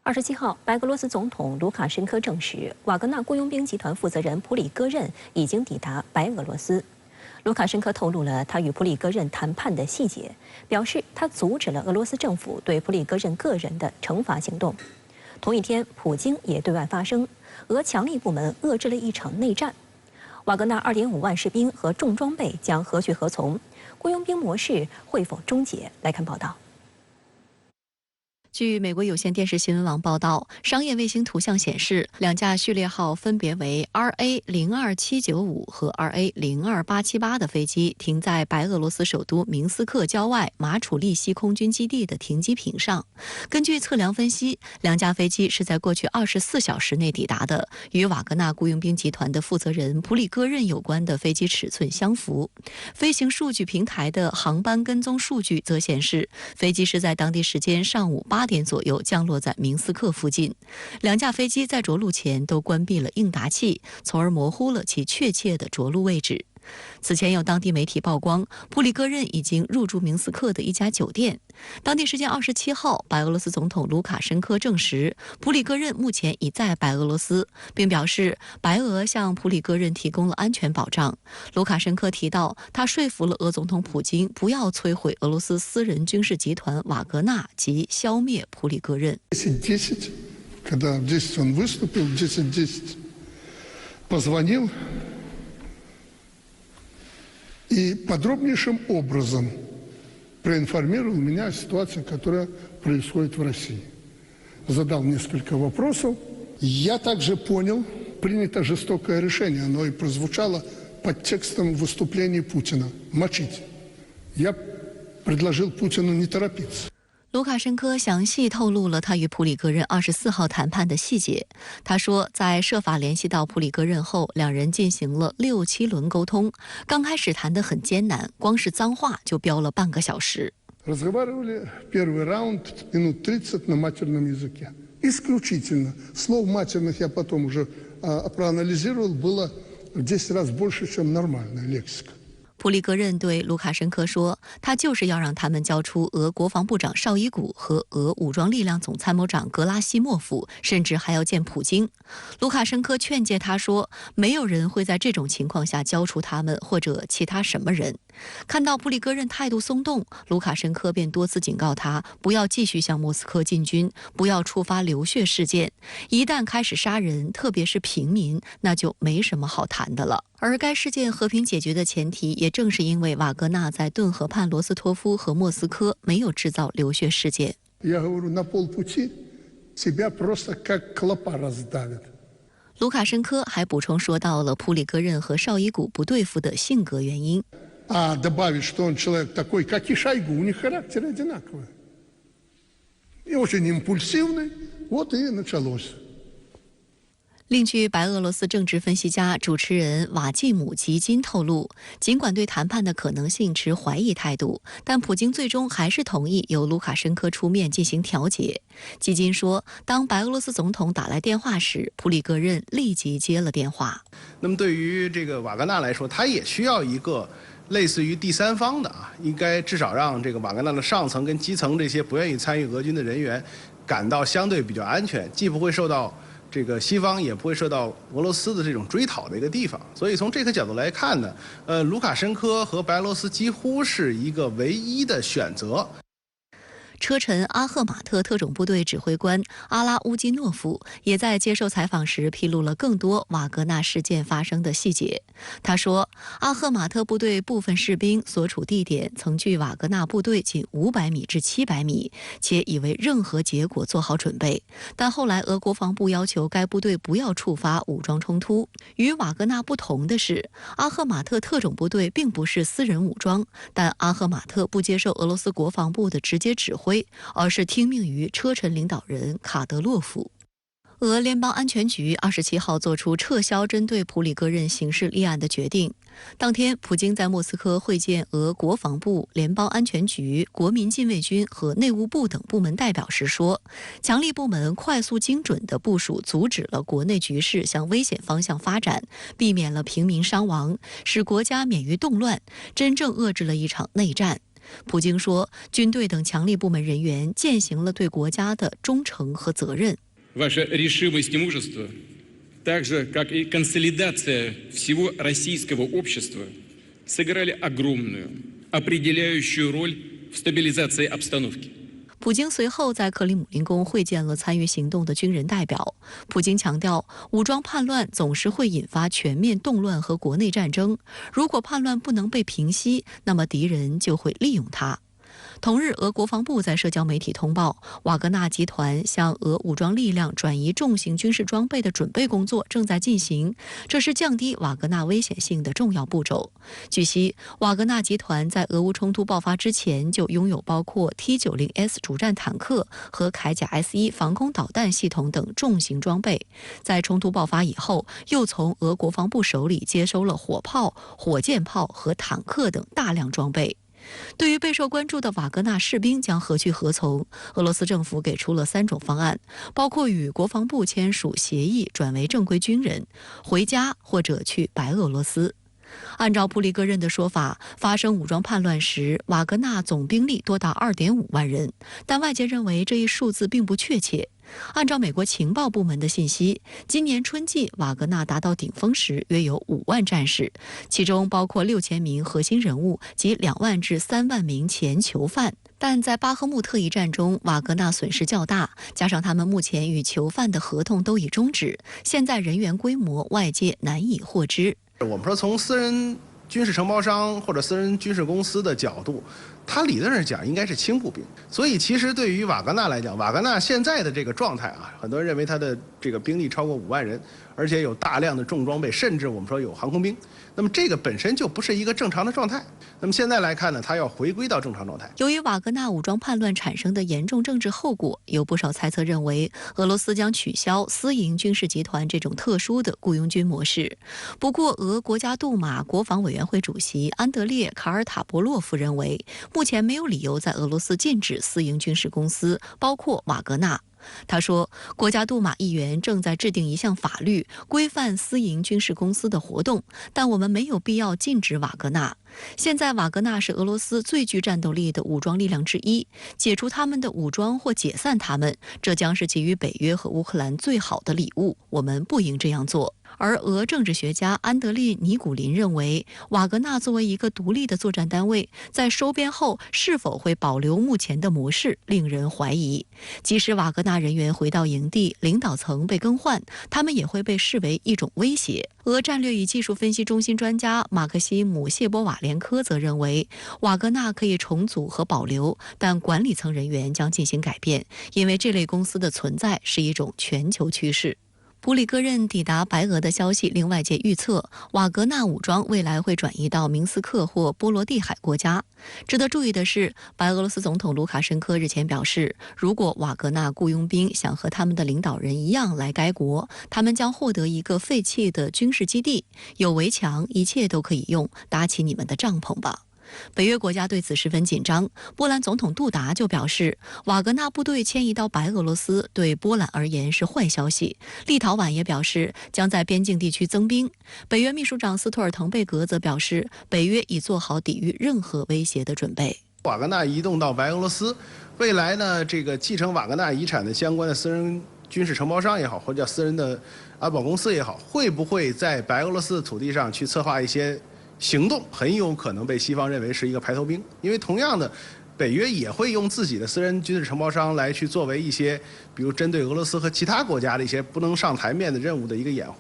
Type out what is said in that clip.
27号，白俄罗斯总统卢卡申科证实，瓦格纳雇佣兵集团负责人普里戈任已经抵达白俄罗斯。卢卡申科透露了他与普里戈任谈判的细节，表示他阻止了俄罗斯政府对普里戈任个人的惩罚行动。同一天，普京也对外发声，俄强力部门遏制了一场内战。瓦格纳2.5万士兵和重装备将何去何从？雇佣兵模式会否终结？来看报道。据美国有线电视新闻网报道，商业卫星图像显示，两架序列号分别为 RA02795 和 RA02878 的飞机停在白俄罗斯首都明斯克郊外马楚利西空军基地的停机坪上。根据测量分析，两架飞机是在过去24小时内抵达的，与瓦格纳雇佣兵集团的负责人普里戈任有关的飞机尺寸相符。飞行数据平台的航班跟踪数据则显示，飞机是在当地时间上午8点左右降落在明斯克附近。两架飞机在着陆前都关闭了应答器，从而模糊了其确切的着陆位置。此前有当地媒体曝光，普里戈任已经入住明斯克的一家酒店。当地时间27号，白俄罗斯总统卢卡申科证实，普里戈任目前已在白俄罗斯，并表示白俄向普里戈任提供了安全保障。卢卡申科提到，他说服了俄总统普京不要摧毁俄罗斯私人军事集团瓦格纳及消灭普里戈任。когда в 10 он выступил, 10:10 позвонил и подробнейшим образом проинформировал меня о ситуации, которая происходит в России. Задал несколько вопросов. Я также понял, принято жестокое решение, оно и прозвучало под текстом выступлений Путина – мочить. Я предложил Путину не торопиться. 卢卡申科详细透露了他与普里戈任24号谈判的细节。他说，在设法联系到普里戈任后，两人进行了6、7轮沟通。刚开始谈得很艰难，光是脏话就飙了半个小时。Разговаривали первый раунд минут 30 на матерном языке. Исключительно. Слов матерных я потом уже проанализировал, было в 10 раз больше, чем нормальная лексика. 普里戈任对卢卡申科说，他就是要让他们交出俄国防部长绍伊古和俄武装力量总参谋长格拉西莫夫，甚至还要见普京。卢卡申科劝诫他说，没有人会在这种情况下交出他们或者其他什么人。看到普里戈任态度松动，卢卡申科便多次警告他不要继续向莫斯科进军，不要触发流血事件。一旦开始杀人，特别是平民，那就没什么好谈的了。而该事件和平解决的前提，也正是因为瓦格纳在顿河畔罗斯托夫和莫斯科没有制造流血事件。卢卡申科还补充说到了普里戈任和绍伊古不对付的性格原因。добавить, что он человек такой, как и Шойгу, у них характер одинаковый. И очень импульсивный, вот и началось. 另据白俄罗斯政治分析家、主持人瓦季姆·吉金透露，尽管对谈判的可能性持怀疑态度，但普京最终还是同意由卢卡申科出面进行调解。吉金说，当白俄罗斯总统打来电话时，普里戈任立即接了电话。那么对于这个瓦格纳来说，他也需要一个类似于第三方的应该至少让这个瓦格纳的上层跟基层这些不愿意参与俄军的人员感到相对比较安全，既不会受到这个西方也不会受到俄罗斯的这种追讨的一个地方。所以从这个角度来看呢，卢卡申科和白俄罗斯几乎是一个唯一的选择。车臣阿赫马特特种部队指挥官阿拉乌基诺夫也在接受采访时披露了更多瓦格纳事件发生的细节。他说，阿赫马特部队部分士兵所处地点曾距瓦格纳部队仅500米至700米，且已为任何结果做好准备。但后来俄国防部要求该部队不要触发武装冲突。与瓦格纳不同的是，阿赫马特特种部队并不是私人武装，但阿赫马特不接受俄罗斯国防部的直接指挥，而是听命于车臣领导人卡德洛夫。俄联邦安全局27号作出撤销针对普里戈任刑事立案的决定。当天，普京在莫斯科会见俄国防部、联邦安全局、国民禁卫军和内务部等部门代表时说，强力部门快速精准地部署，阻止了国内局势向危险方向发展，避免了平民伤亡，使国家免于动乱，真正遏制了一场内战。普京说，军队等强力部门人员践行了对国家的忠诚和责任。Ваша решимость и мужество, так же, как и консолидация всего российского общества, сыграли огромную, определяющую роль в стабилизации обстановки. 普京随后在克里姆林宫会见了参与行动的军人代表。普京强调，武装叛乱总是会引发全面动乱和国内战争。如果叛乱不能被平息，那么敌人就会利用它。同日，俄国防部在社交媒体通报，瓦格纳集团向俄武装力量转移重型军事装备的准备工作正在进行，这是降低瓦格纳危险性的重要步骤。据悉，瓦格纳集团在俄乌冲突爆发之前就拥有包括 T90S 主战坦克和铠甲 S1 防空导弹系统等重型装备，在冲突爆发以后，又从俄国防部手里接收了火炮、火箭炮和坦克等大量装备。对于备受关注的瓦格纳士兵将何去何从，俄罗斯政府给出了3种方案，包括与国防部签署协议转为正规军人、回家或者去白俄罗斯。按照普里戈任的说法，发生武装叛乱时，瓦格纳总兵力多达2.5万人，但外界认为这一数字并不确切。按照美国情报部门的信息，今年春季瓦格纳达到顶峰时约有5万战士，其中包括6000名核心人物及2万至3万名前囚犯。但在巴赫穆特一战中，瓦格纳损失较大，加上他们目前与囚犯的合同都已终止，现在人员规模外界难以获知。我们说从私人军事承包商或者私人军事公司的角度，它理论上讲应该是轻步兵。所以其实对于瓦格纳来讲，瓦格纳现在的这个状态啊，很多人认为他的这个兵力超过5万人，而且有大量的重装备，甚至我们说有航空兵。那么这个本身就不是一个正常的状态。那么现在来看呢，它要回归到正常状态。由于瓦格纳武装叛乱产生的严重政治后果，有不少猜测认为，俄罗斯将取消私营军事集团这种特殊的雇佣军模式。不过，俄国家杜马国防委员会主席安德烈·卡尔塔波洛夫认为，目前没有理由在俄罗斯禁止私营军事公司，包括瓦格纳。他说，国家杜马议员正在制定一项法律，规范私营军事公司的活动，但我们没有必要禁止瓦格纳。现在瓦格纳是俄罗斯最具战斗力的武装力量之一，解除他们的武装或解散他们，这将是给予北约和乌克兰最好的礼物，我们不应这样做。而俄政治学家安德烈·尼古林认为，瓦格纳作为一个独立的作战单位，在收编后是否会保留目前的模式，令人怀疑。即使瓦格纳人员回到营地，领导层被更换，他们也会被视为一种威胁。俄战略与技术分析中心专家马克西姆·谢波瓦连科则认为，瓦格纳可以重组和保留，但管理层人员将进行改变，因为这类公司的存在是一种全球趋势。普里戈任抵达白俄的消息令外界预测，瓦格纳武装未来会转移到明斯克或波罗的海国家。值得注意的是，白俄罗斯总统卢卡申科日前表示，如果瓦格纳雇佣兵想和他们的领导人一样来该国，他们将获得一个废弃的军事基地，有围墙，一切都可以用，搭起你们的帐篷吧。北约国家对此十分紧张。波兰总统杜达就表示，瓦格纳部队迁移到白俄罗斯对波兰而言是坏消息。立陶宛也表示将在边境地区增兵。北约秘书长斯托尔滕贝格则表示，北约已做好抵御任何威胁的准备。瓦格纳移动到白俄罗斯，未来呢，这个继承瓦格纳遗产的相关的私人军事承包商也好，或者叫私人的安保公司也好，会不会在白俄罗斯的土地上去策划一些行动，很有可能被西方认为是一个排头兵。因为同样的，北约也会用自己的私人军事承包商来去作为一些，比如针对俄罗斯和其他国家的一些不能上台面的任务的一个掩护。